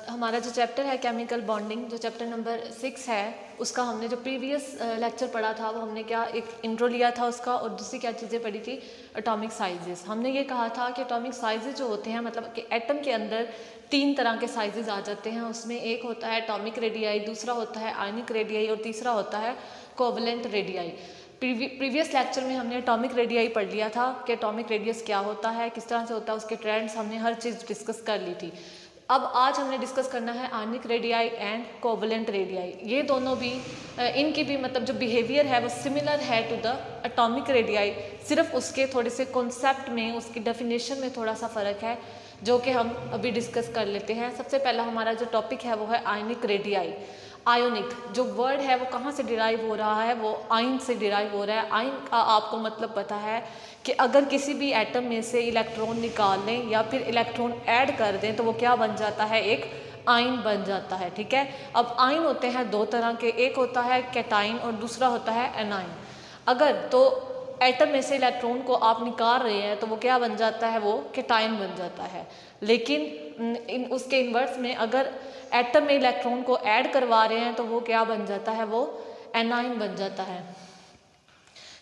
हमारा जो चैप्टर है केमिकल बॉन्डिंग, जो चैप्टर नंबर 6 है, उसका हमने जो प्रीवियस लेक्चर पढ़ा था वो हमने क्या एक इंट्रो लिया था उसका, और दूसरी क्या चीज़ें पढ़ी थी, एटॉमिक साइजेस। हमने ये कहा था कि एटॉमिक साइजेस जो होते हैं, मतलब कि एटम के अंदर 3 तरह के साइजेस आ जाते हैं। उसमें एक होता है एटॉमिक रेडियाई, दूसरा होता है आयनिक रेडियाई और तीसरा होता है कोवलेंट रेडियाई। प्रीवियस लेक्चर में हमने एटॉमिक रेडियाई पढ़ लिया था कि एटॉमिक रेडियस क्या होता है, किस तरह से होता है, उसके ट्रेंड्स हमने हर चीज़ डिस्कस कर ली थी। अब आज हमने डिस्कस करना है ionic radii and covalent radii. ये दोनों भी इनकी भी मतलब जो बिहेवियर है वो सिमिलर है टू द एटॉमिक रेडियाई, सिर्फ उसके थोड़े से कॉन्सेप्ट में, उसकी डेफिनेशन में थोड़ा सा फ़र्क है, जो कि हम अभी डिस्कस कर लेते हैं। सबसे पहला हमारा जो टॉपिक है वो है आयनिक रेडियाई। आयोनिक जो वर्ड है वो कहाँ से डिराइव हो रहा है, वो आयन से डिराइव हो रहा है। आयन का आपको मतलब पता है कि अगर किसी भी एटम में से इलेक्ट्रॉन निकाल लें या फिर इलेक्ट्रॉन ऐड कर दें तो वो क्या बन जाता है, एक आयन बन जाता है। ठीक है, अब आयन होते हैं 2 तरह के, एक होता है कैटाइन और दूसरा होता है एनाइन। अगर तो एटम में से इलेक्ट्रॉन को आप निकाल रहे हैं तो वो क्या बन जाता है, वो कैटाइन बन जाता है। लेकिन उसके इन्वर्स में अगर एटम में इलेक्ट्रॉन को ऐड करवा रहे हैं तो वो क्या बन जाता है, वो एनाइन बन जाता है।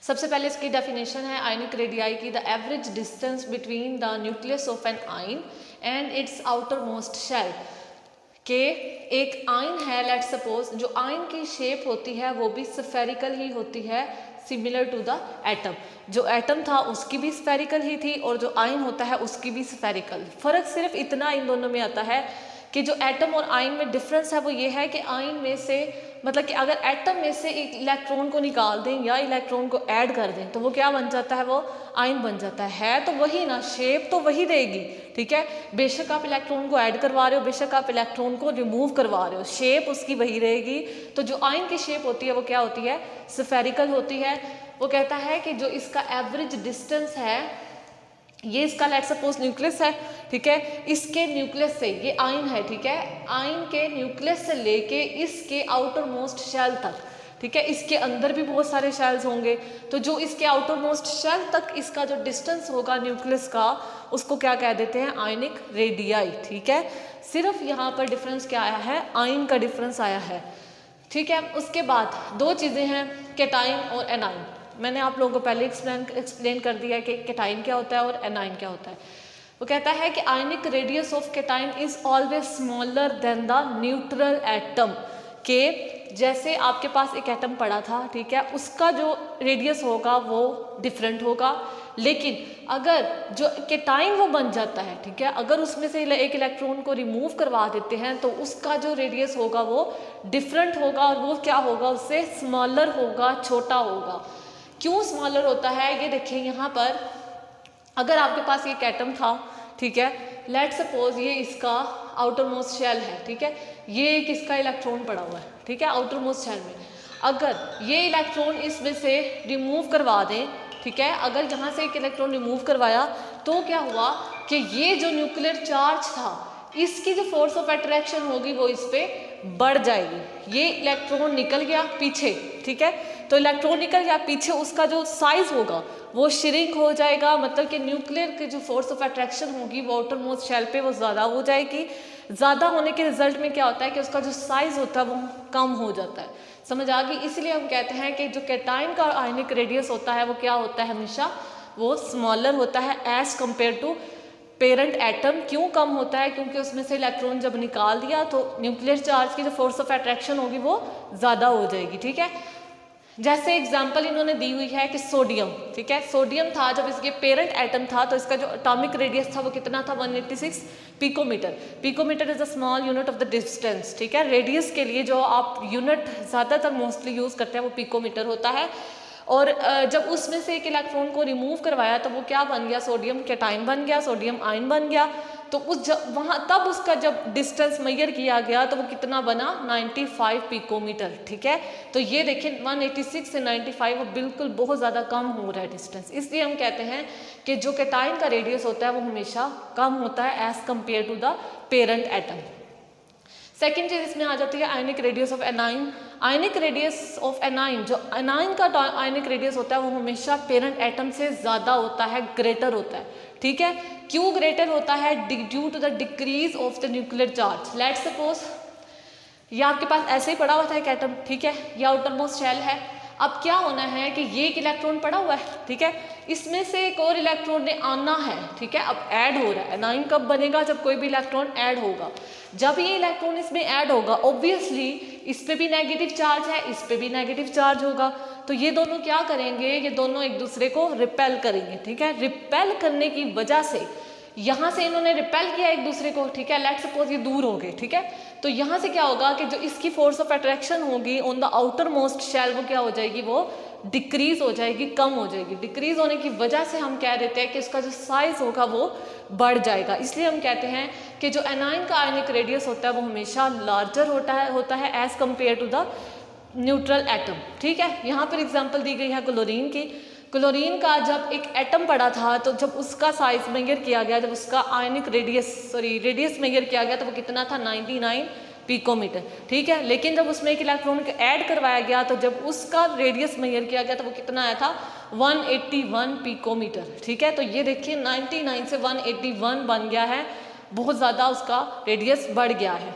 सबसे पहले इसकी डेफिनेशन है आयनिक रेडियाई की, the average distance between the nucleus of an ion and its outermost shell. के एक आयन है, लेट सपोज जो आयन की शेप होती है वो भी स्फेरिकल ही होती है, सिमिलर टू द एटम। जो एटम था उसकी भी स्फेरिकल ही थी और जो आयन होता है उसकी भी स्फेरिकल। फर्क सिर्फ इतना इन दोनों में आता है कि जो एटम और आयन में डिफरेंस है वो ये है कि आयन में से मतलब कि अगर एटम में से एक इलेक्ट्रॉन को निकाल दें या इलेक्ट्रॉन को ऐड कर दें तो वो क्या बन जाता है, वो आयन बन जाता है। तो वही ना, शेप तो वही रहेगी। ठीक है, बेशक आप इलेक्ट्रॉन को ऐड करवा रहे हो, बेशक आप इलेक्ट्रॉन को रिमूव करवा रहे हो, शेप उसकी वही रहेगी। तो जो आयन की शेप होती है वो क्या होती है, स्फेरिकल होती है। वो कहता है कि जो इसका एवरेज डिस्टेंस है, ये इसका लेट सपोज न्यूक्लियस है, ठीक है, इसके न्यूक्लियस से, ये आयन है, ठीक है, आयन के न्यूक्लियस से लेके इसके आउटर मोस्ट शेल तक, ठीक है, इसके अंदर भी बहुत सारे शेल्स होंगे, तो जो इसके आउटर मोस्ट शेल तक इसका जो डिस्टेंस होगा न्यूक्लियस का, उसको क्या कह देते हैं, आयनिक रेडियाई। ठीक है, सिर्फ यहाँ पर डिफरेंस क्या आया है, आयन का डिफरेंस आया है। ठीक है, उसके बाद 2 चीज़ें हैं, कैटाइन और एनाइन। मैंने आप लोगों को पहले एक्सप्लेन कर दिया है कि कैटाइन क्या होता है और एनाइन क्या होता है। वो कहता है कि आयनिक radius of cation is always smaller than the neutral atom. के जैसे आपके पास एक एटम पड़ा था, ठीक है, उसका जो रेडियस होगा वो डिफरेंट होगा, लेकिन अगर जो कैटाइन वो बन जाता है, ठीक है, अगर उसमें से एक इलेक्ट्रॉन को रिमूव करवा देते हैं तो उसका जो रेडियस होगा वो डिफरेंट होगा और वो क्या होगा, उससे स्मॉलर होगा, छोटा होगा। क्यों स्मॉलर होता है, ये देखिए यहाँ पर, अगर आपके पास एक एटम था, ठीक है, लेट सपोज ये इसका आउटर मोस्ट शेल है, ठीक है, ये एक इसका इलेक्ट्रॉन पड़ा हुआ है, ठीक है, आउटर मोस्ट शेल में। अगर ये इलेक्ट्रॉन इसमें से रिमूव करवा दें, ठीक है, अगर यहाँ से एक इलेक्ट्रॉन रिमूव करवाया तो क्या हुआ कि ये जो न्यूक्लियर चार्ज था, इसकी जो फोर्स ऑफ अट्रैक्शन होगी वो इस पर बढ़ जाएगी। ये इलेक्ट्रॉन निकल गया पीछे, ठीक है, तो इलेक्ट्रॉन निकल गया पीछे, उसका जो साइज होगा वो श्रिंक हो जाएगा, मतलब कि न्यूक्लियर की जो फोर्स ऑफ अट्रैक्शन होगी वो आउटर मोस्ट शेल पे वो ज़्यादा हो जाएगी। ज़्यादा होने के रिजल्ट में क्या होता है कि उसका जो साइज होता है वो कम हो जाता है। समझ आ गई? इसलिए हम कहते हैं कि जो कैटाइन का आयनिक रेडियस होता है वो क्या होता है, हमेशा वो स्मॉलर होता है as compare to parent atom. क्यों कम होता है, क्योंकि उसमें से इलेक्ट्रॉन जब निकाल दिया तो न्यूक्लियर चार्ज की जो फोर्स ऑफ अट्रैक्शन होगी वो ज़्यादा हो जाएगी। ठीक है, जैसे एग्जाम्पल इन्होंने दी हुई है कि सोडियम, ठीक है, सोडियम था जब इसके पेरेंट एटम था तो इसका जो एटॉमिक रेडियस था वो कितना था, 186 picometer. Picometer is a small unit of the distance. ठीक है, रेडियस के लिए जो आप यूनिट ज़्यादातर मोस्टली यूज़ करते हैं वो पिकोमीटर होता है। और जब उसमें से एक इलेक्ट्रॉन को रिमूव करवाया तो वो क्या बन गया, सोडियम कैटाइन बन गया, सोडियम आयन बन गया। तो वहाँ तब उसका जब डिस्टेंस मेजर किया गया तो वो कितना बना 95 पिकोमीटर, ठीक है। तो ये देखिए 186 से 95 वो बिल्कुल बहुत ज़्यादा कम हो रहा है डिस्टेंस, इसलिए हम कहते हैं कि जो कैटायन का रेडियस होता है वो हमेशा कम होता है as compare to the parent atom. Second चीज इसमें आ जाती है ionic radius of anion. Ionic radius of anion, जो एनाइन का आयनिक रेडियस होता है वो हमेशा पेरेंट एटम से ज़्यादा होता है, ग्रेटर होता है, ठीक है। क्यों ग्रेटर होता है? Due to the decrease of the nuclear charge. Let's suppose ये आपके पास ऐसे ही पड़ा हुआ था एक एटम, ठीक है, ये आउटर मोस्ट शेल है। अब क्या होना है कि ये एक इलेक्ट्रॉन पड़ा हुआ है, ठीक है, इसमें से एक और इलेक्ट्रॉन ने आना है, ठीक है, अब ऐड हो रहा है। एनाइन कब बनेगा? जब कोई भी इलेक्ट्रॉन ऐड होगा। जब ये इलेक्ट्रॉन इसमें ऐड होगा ऑब्वियसली इस पे भी नेगेटिव चार्ज है, इस पे भी नेगेटिव चार्ज होगा, तो ये दोनों क्या करेंगे? ये दोनों एक दूसरे को रिपेल करेंगे, ठीक है। रिपेल करने की वजह से यहाँ से इन्होंने रिपेल किया एक दूसरे को, ठीक है, लेट्स सपोज ये दूर हो गए, ठीक है, तो यहाँ से क्या होगा कि जो इसकी फोर्स ऑफ अट्रैक्शन होगी on the outermost shell वो क्या हो जाएगी? वो डिक्रीज हो जाएगी, कम हो जाएगी। डिक्रीज होने की वजह से हम कह देते हैं कि इसका जो साइज होगा वो बढ़ जाएगा। इसलिए हम कहते हैं कि जो एनाइन का आयनिक रेडियस होता है वो हमेशा लार्जर होता है as compare to the neutral atom, ठीक है। यहाँ पर एग्जाम्पल दी गई है क्लोरीन की। क्लोरीन का जब एक एटम पड़ा था तो जब उसका साइज मेजर किया गया, जब उसका आयनिक रेडियस मेजर किया गया तो वो कितना था? 99 पिकोमीटर, ठीक है। लेकिन जब उसमें एक इलेक्ट्रॉन को ऐड करवाया गया तो जब उसका रेडियस मेजर किया गया तो वो कितना आया था? 181 पिकोमीटर, ठीक है। तो ये देखिए 99 से 181 बन गया है, बहुत ज़्यादा उसका रेडियस बढ़ गया है।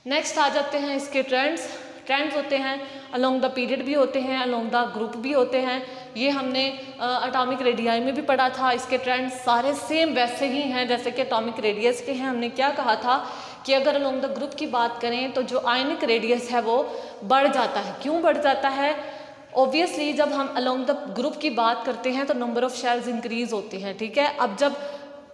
नेक्स्ट आ जाते हैं इसके ट्रेंड्स होते हैं, अलोंग द पीरियड भी होते हैं, अलोंग द ग्रुप भी होते हैं। ये हमने एटॉमिक रेडियाई में भी पढ़ा था। इसके ट्रेंड्स सारे सेम वैसे ही हैं जैसे कि एटॉमिक रेडियस के हैं। हमने क्या कहा था कि अगर अलोंग द ग्रुप की बात करें तो जो आयनिक रेडियस है वो बढ़ जाता है। क्यों बढ़ जाता है? ऑब्वियसली जब हम अलोंग द ग्रुप की बात करते हैं तो नंबर ऑफ शेल्स इंक्रीज होते हैं, ठीक है। अब जब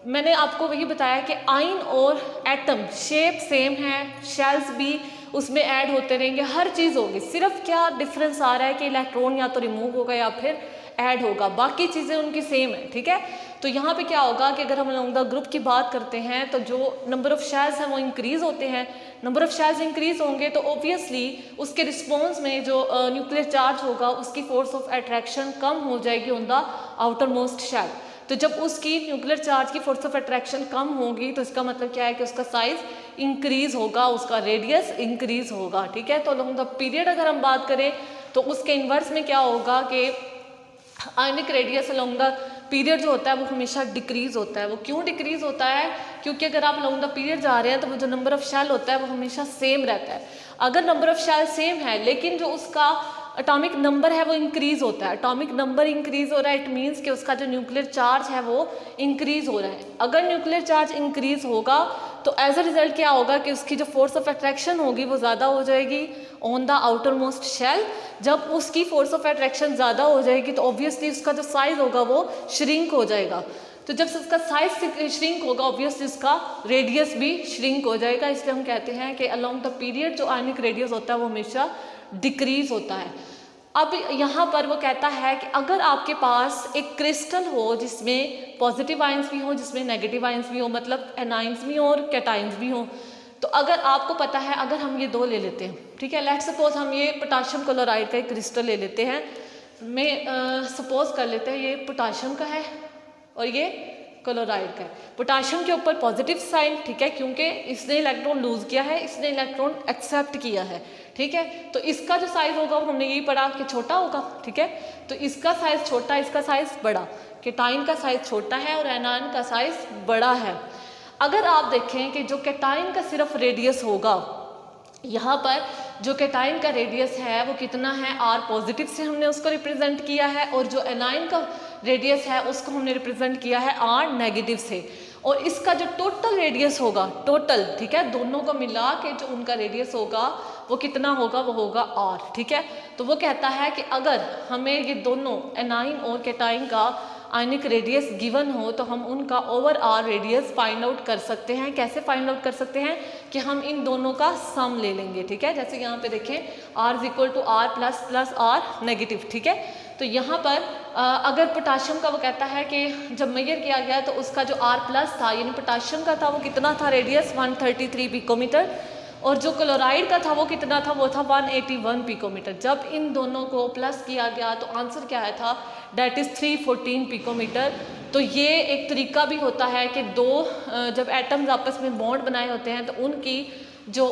मैंने आपको वही बताया कि आयन और एटम शेप सेम है, शेल्स भी उसमें ऐड होते रहेंगे, हर चीज़ होगी, सिर्फ क्या डिफरेंस आ रहा है कि इलेक्ट्रॉन या तो रिमूव होगा या फिर ऐड होगा, बाकी चीज़ें उनकी सेम है, ठीक है। तो यहाँ पे क्या होगा कि अगर हम अलोंग द ग्रुप की बात करते हैं तो जो नंबर ऑफ शेल्स हैं वो इंक्रीज होते हैं। नंबर ऑफ शेल्स इंक्रीज होंगे तो ऑब्वियसली उसके रिस्पॉन्स में जो न्यूक्लियर चार्ज होगा उसकी फोर्स ऑफ अट्रैक्शन कम हो जाएगी on the outermost shell. तो जब उसकी न्यूक्लियर चार्ज की फोर्स ऑफ अट्रैक्शन कम होगी तो इसका मतलब क्या है कि उसका साइज इंक्रीज होगा, उसका रेडियस इंक्रीज होगा, ठीक है। तो अलोंग द पीरियड अगर हम बात करें तो उसके इन्वर्स में क्या होगा कि ionic radius along the period जो होता है वो हमेशा डिक्रीज होता है। वो क्यों डिक्रीज होता है? क्योंकि अगर आप अलोंग द पीरियड जा रहे हैं तो वो जो नंबर ऑफ शेल होता है वो हमेशा सेम रहता है। अगर नंबर ऑफ शेल सेम है लेकिन जो उसका एटॉमिक नंबर है वो इंक्रीज होता है, एटॉमिक नंबर इंक्रीज हो रहा है, इट मीन्स कि उसका जो न्यूक्लियर चार्ज है वो इंक्रीज हो रहा है। अगर न्यूक्लियर चार्ज इंक्रीज होगा तो एज अ रिजल्ट क्या होगा कि उसकी जो फोर्स ऑफ अट्रैक्शन होगी वो ज़्यादा हो जाएगी on the outermost shell. जब उसकी फोर्स ऑफ अट्रैक्शन ज़्यादा हो जाएगी तो ऑब्वियसली उसका जो साइज होगा वो श्रिंक हो जाएगा। तो जब उसका साइज श्रिंक होगा ऑब्वियसली उसका रेडियस भी श्रिंक हो जाएगा। इसलिए हम कहते हैं कि अलोंग द पीरियड जो आयनिक रेडियस होता है वो हमेशा डिक्रीज होता है। अब यहाँ पर वो कहता है कि अगर आपके पास एक क्रिस्टल हो जिसमें पॉजिटिव आयंस भी हो, जिसमें नेगेटिव आयंस भी हो, मतलब एनाइंस भी हो और कैटाइंस भी हो, तो अगर आपको पता है अगर हम ये दो ले लेते हैं, ठीक है, लेट्स सपोज हम ये पोटाशियम क्लोराइड का एक क्रिस्टल ले लेते हैं। मैं सपोज कर लेते हैं ये पोटाशियम का है और ये क्लोराइड का है। पोटाशियम के ऊपर पॉजिटिव साइन, ठीक है, क्योंकि इसने इलेक्ट्रॉन लूज किया है, इसने इलेक्ट्रॉन एक्सेप्ट किया है, ठीक है। तो इसका जो साइज होगा वो हमने यही पढ़ा कि छोटा होगा, ठीक है। तो इसका साइज छोटा, इसका साइज बड़ा, कैटाइन का साइज छोटा है और एनायन का साइज बड़ा है। अगर आप देखें कि जो कैटाइन का सिर्फ रेडियस होगा, यहाँ पर जो कैटाइन का रेडियस है वो कितना है, आर पॉजिटिव से हमने उसको रिप्रेजेंट किया है, और जो एनायन का रेडियस है उसको हमने रिप्रेजेंट किया है आर नेगेटिव से। और इसका जो टोटल रेडियस होगा, टोटल, ठीक है, दोनों को मिला के जो उनका रेडियस होगा वो कितना होगा, वो होगा आर, ठीक है। तो वो कहता है कि अगर हमें ये दोनों एनाइन और कैटाइन का आयनिक रेडियस गिवन हो तो हम उनका overall radius find out कर सकते हैं। कैसे फाइंड आउट कर सकते हैं कि हम इन दोनों का सम ले लेंगे, ठीक है। जैसे यहाँ पे देखें R is equal to R plus plus R negative, ठीक है। तो यहाँ पर अगर पोटाशियम का वो कहता है कि जब मेजर किया गया तो उसका जो R+ था यानी पोटाशियम का था वो कितना था, रेडियस 133 पिकोमीटर, और जो क्लोराइड का था वो कितना था, वो था 181 पिकोमीटर। जब इन दोनों को प्लस किया गया तो आंसर क्या आया था, डेट इज़ 314 पिकोमीटर। तो ये एक तरीका भी होता है कि दो जब एटम्स आपस में बॉन्ड बनाए होते हैं तो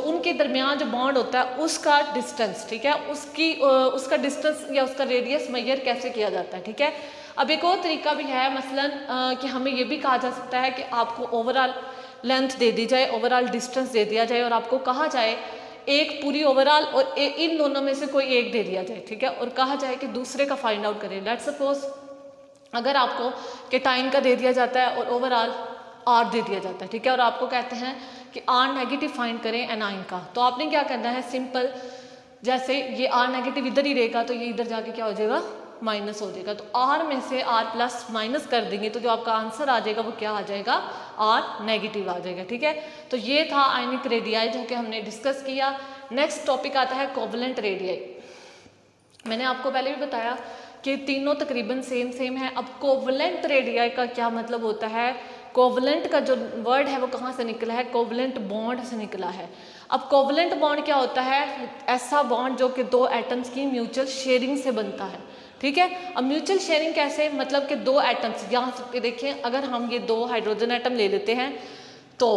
उनके दरमियान जो बॉन्ड होता है उसका डिस्टेंस, ठीक है, उसका डिस्टेंस या उसका रेडियस मेजर कैसे किया जाता है, ठीक है। अब एक और तरीका भी है, मसलन कि हमें ये भी कहा जा सकता है कि आपको ओवरऑल लेंथ दे दी जाए, ओवरऑल डिस्टेंस दे दिया जाए और आपको कहा जाए एक पूरी ओवरऑल और इन दोनों में से कोई एक दे दिया जाए, ठीक है, और कहा जाए कि दूसरे का फाइंड आउट करें। लेट्स सपोज अगर आपको केटाइन का दे दिया जाता है और ओवरऑल R दे दिया जाता है, ठीक है, और आपको कहते हैं कि R नेगेटिव फाइंड करें एनाइन का, तो आपने क्या करना है, सिंपल जैसे ये R नेगेटिव इधर ही रहेगा तो ये इधर जाके क्या हो जाएगा, माइनस हो जाएगा। तो R में से R+ माइनस कर देंगे तो जो आपका आंसर आ जाएगा वो क्या आ जाएगा, R नेगेटिव आ जाएगा, ठीक है। तो ये था आयनिक रेडियाई जो कि हमने डिस्कस किया। नेक्स्ट टॉपिक आता है कोवलेंट रेडियाई। मैंने आपको पहले भी बताया कि तीनों तकरीबन सेम है। अब कोवलेंट रेडियाई का क्या मतलब होता है, कोवलेंट का जो वर्ड है वो कहाँ से निकला है, कोवलेंट बॉन्ड से निकला है। अब कोवलेंट बॉन्ड क्या होता है, ऐसा बॉन्ड जो कि दो एटम्स की म्यूचुअल शेयरिंग से बनता है, ठीक है। अब म्यूचुअल शेयरिंग कैसे, मतलब कि दो एटम्स, यहाँ पे देखें अगर हम ये दो हाइड्रोजन एटम ले लेते हैं तो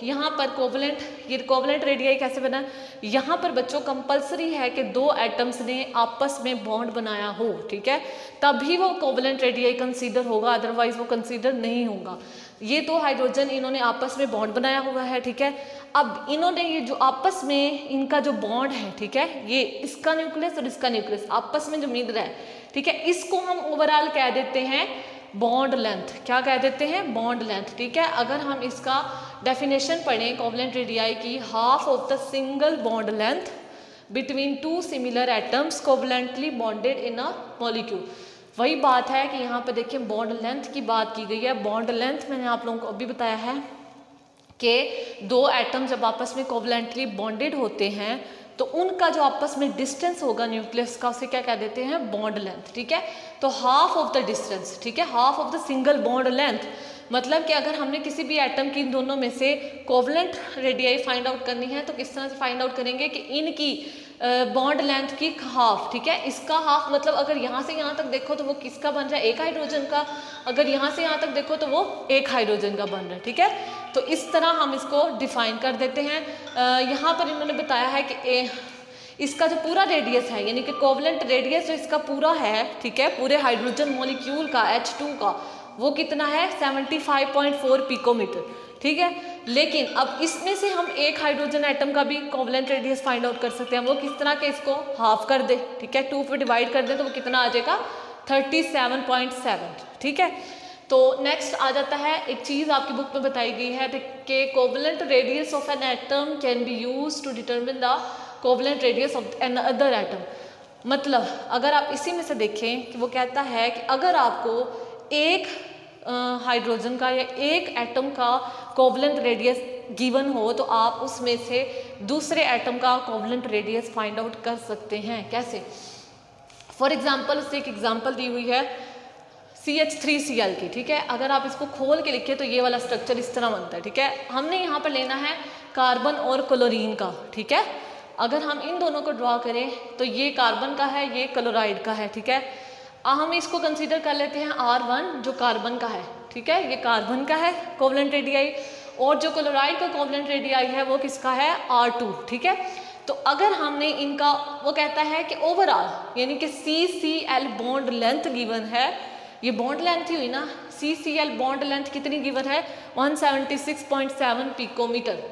यहाँ पर कोवलेंट रेडियाई कैसे बना, यहाँ पर बच्चों कंपलसरी है कि दो एटम्स ने आपस में बॉन्ड बनाया हो, ठीक है, तभी वो कोवलेंट रेडियाई कंसीडर होगा, अदरवाइज वो कंसीडर नहीं होगा। ये दो हाइड्रोजन इन्होंने आपस में बॉन्ड बनाया हुआ है, ठीक है। अब इन्होंने ये जो आपस में इनका जो बॉन्ड है, ठीक है, ये इसका न्यूक्लियस और इसका न्यूक्लियस आपस में जो मिल रहा है, ठीक है, इसको हम ओवरऑल कह देते हैं बॉन्ड लेंथ। क्या कह देते हैं, बॉन्ड लेंथ, ठीक है। अगर हम इसका डेफिनेशन पढ़ें कोवलेंट रेडियाई की, half of the single bond length between two similar atoms covalently bonded in a molecule. वही बात है कि यहाँ पे देखिए बॉन्ड लेंथ की बात की गई है। बॉन्ड लेंथ मैंने आप लोगों को अभी बताया है कि दो एटम जब आपस में कोवलेंटली बॉन्डेड होते हैं तो उनका जो आपस में डिस्टेंस होगा न्यूक्लियस का, उसे क्या कह देते हैं, बॉन्ड लेंथ, ठीक है। तो हाफ ऑफ द डिस्टेंस, ठीक है, half of the single bond length, मतलब कि अगर हमने किसी भी एटम की इन दोनों में से कोवलेंट रेडियाई फाइंड आउट करनी है तो किस तरह से फाइंड आउट करेंगे कि इनकी बॉन्ड लेंथ की हाफ, ठीक है, इसका हाफ, मतलब अगर यहाँ से यहाँ तक देखो तो वो किसका बन रहा है, एक हाइड्रोजन का, अगर यहाँ से यहाँ तक देखो तो वो एक हाइड्रोजन का बन रहा है, ठीक है। तो इस तरह हम इसको डिफाइन कर देते हैं। यहाँ पर इन्होंने बताया है कि इसका जो पूरा रेडियस है यानी कि कोवलेंट रेडियस जो इसका पूरा है, ठीक है, पूरे हाइड्रोजन मॉलिक्यूल का H2 का, वो कितना है 75.4 पिकोमीटर, ठीक है। लेकिन अब इसमें से हम एक हाइड्रोजन एटम का भी कोवलेंट रेडियस फाइंड आउट कर सकते हैं। वो किस तरह के, इसको हाफ कर दे, ठीक है, 2 पे डिवाइड कर दे तो वो कितना आ जाएगा 37.7, ठीक है। तो नेक्स्ट आ जाता है, एक चीज़ आपकी बुक में बताई गई है कि covalent radius of an atom can be use to determine the covalent radius of an other atom. मतलब अगर आप इसी में से देखें कि वो कहता है कि अगर आपको एक हाइड्रोजन का या एक एटम का कोवलेंट रेडियस गिवन हो तो आप उसमें से दूसरे एटम का कोवलेंट रेडियस फाइंड आउट कर सकते हैं। कैसे, फॉर एग्जांपल उससे एक एग्जांपल दी हुई है CH3Cl की, ठीक है। अगर आप इसको खोल के लिखे तो ये वाला स्ट्रक्चर इस तरह बनता है, ठीक है। हमने यहाँ पर लेना है कार्बन और क्लोरीन का, ठीक है। अगर हम इन दोनों को ड्रॉ करें तो ये कार्बन का है, ये क्लोराइड का है, ठीक है। हम इसको कंसीडर कर लेते हैं R1 जो कार्बन का है, ठीक है, ये कार्बन का है कोवलेंट रेडियाई, और जो क्लोराइड का कोवलेंट रेडियाई है वो किसका है, R2, ठीक है। तो अगर हमने इनका, वो कहता है कि ओवरऑल यानी कि CCl बॉन्ड लेंथ गिवन है, ये बॉन्ड लेंथ ही हुई ना, CCl बॉन्ड लेंथ कितनी गिवन है 176.7 पिकोमीटर,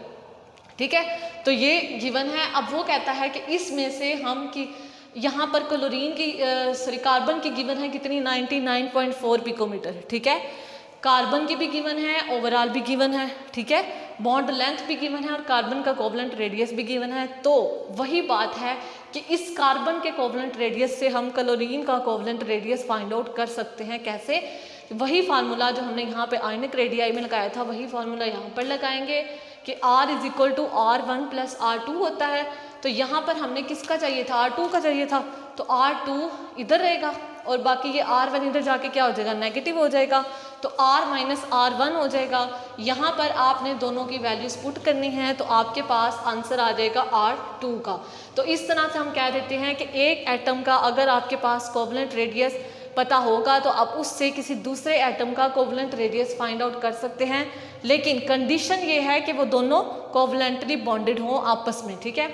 ठीक है। तो ये गिवन है। अब वो कहता है कि इसमें से हम की यहाँ पर क्लोरीन की कार्बन की गिवन है कितनी 99.4 पिकोमीटर, ठीक है। कार्बन की भी गिवन है, ओवरऑल भी गिवन है, ठीक है, बॉन्ड लेंथ भी गिवन है और कार्बन का कोवलेंट रेडियस भी गिवन है। तो वही बात है कि इस कार्बन के कोवलेंट रेडियस से हम क्लोरीन का कोवलेंट रेडियस फाइंड आउट कर सकते हैं। कैसे, वही फार्मूला जो हमने यहाँ पे आयनिक रेडियाई में लगाया था वही फार्मूला यहाँ पर लगाएंगे कि R = R1 + R2 होता है। तो यहाँ पर हमने किसका चाहिए था, R2 का चाहिए था, तो R2 इधर रहेगा, और बाकी ये R1 इधर जाके क्या हो जाएगा, नेगेटिव हो जाएगा, तो R माइनस R1 हो जाएगा। यहाँ पर आपने दोनों की वैल्यूज़ पुट करनी है तो आपके पास आंसर आ जाएगा R2 का। तो इस तरह से हम कह देते हैं कि एक एटम का अगर आपके पास कोवलेंट रेडियस पता होगा तो आप उससे किसी दूसरे एटम का कोवलेंट रेडियस फाइंड आउट कर सकते हैं, लेकिन कंडीशन ये है कि वो दोनों कोवलेंटली बॉन्डेड हों आपस में, ठीक है।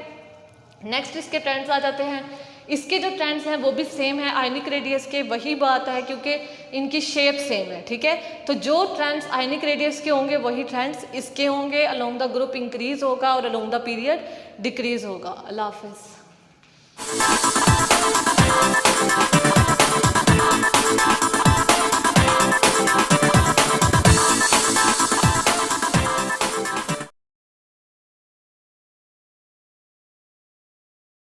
नेक्स्ट इसके ट्रेंड्स आ जाते हैं। इसके जो ट्रेंड्स हैं वो भी सेम है आयनिक रेडियस के, वही बात है क्योंकि इनकी शेप सेम है, ठीक है। तो जो ट्रेंड्स आयनिक रेडियस के होंगे वही ट्रेंड्स इसके होंगे। अलोंग द ग्रुप इंक्रीज होगा और अलोंग द पीरियड डिक्रीज होगा। अल्लाह हाफिज़।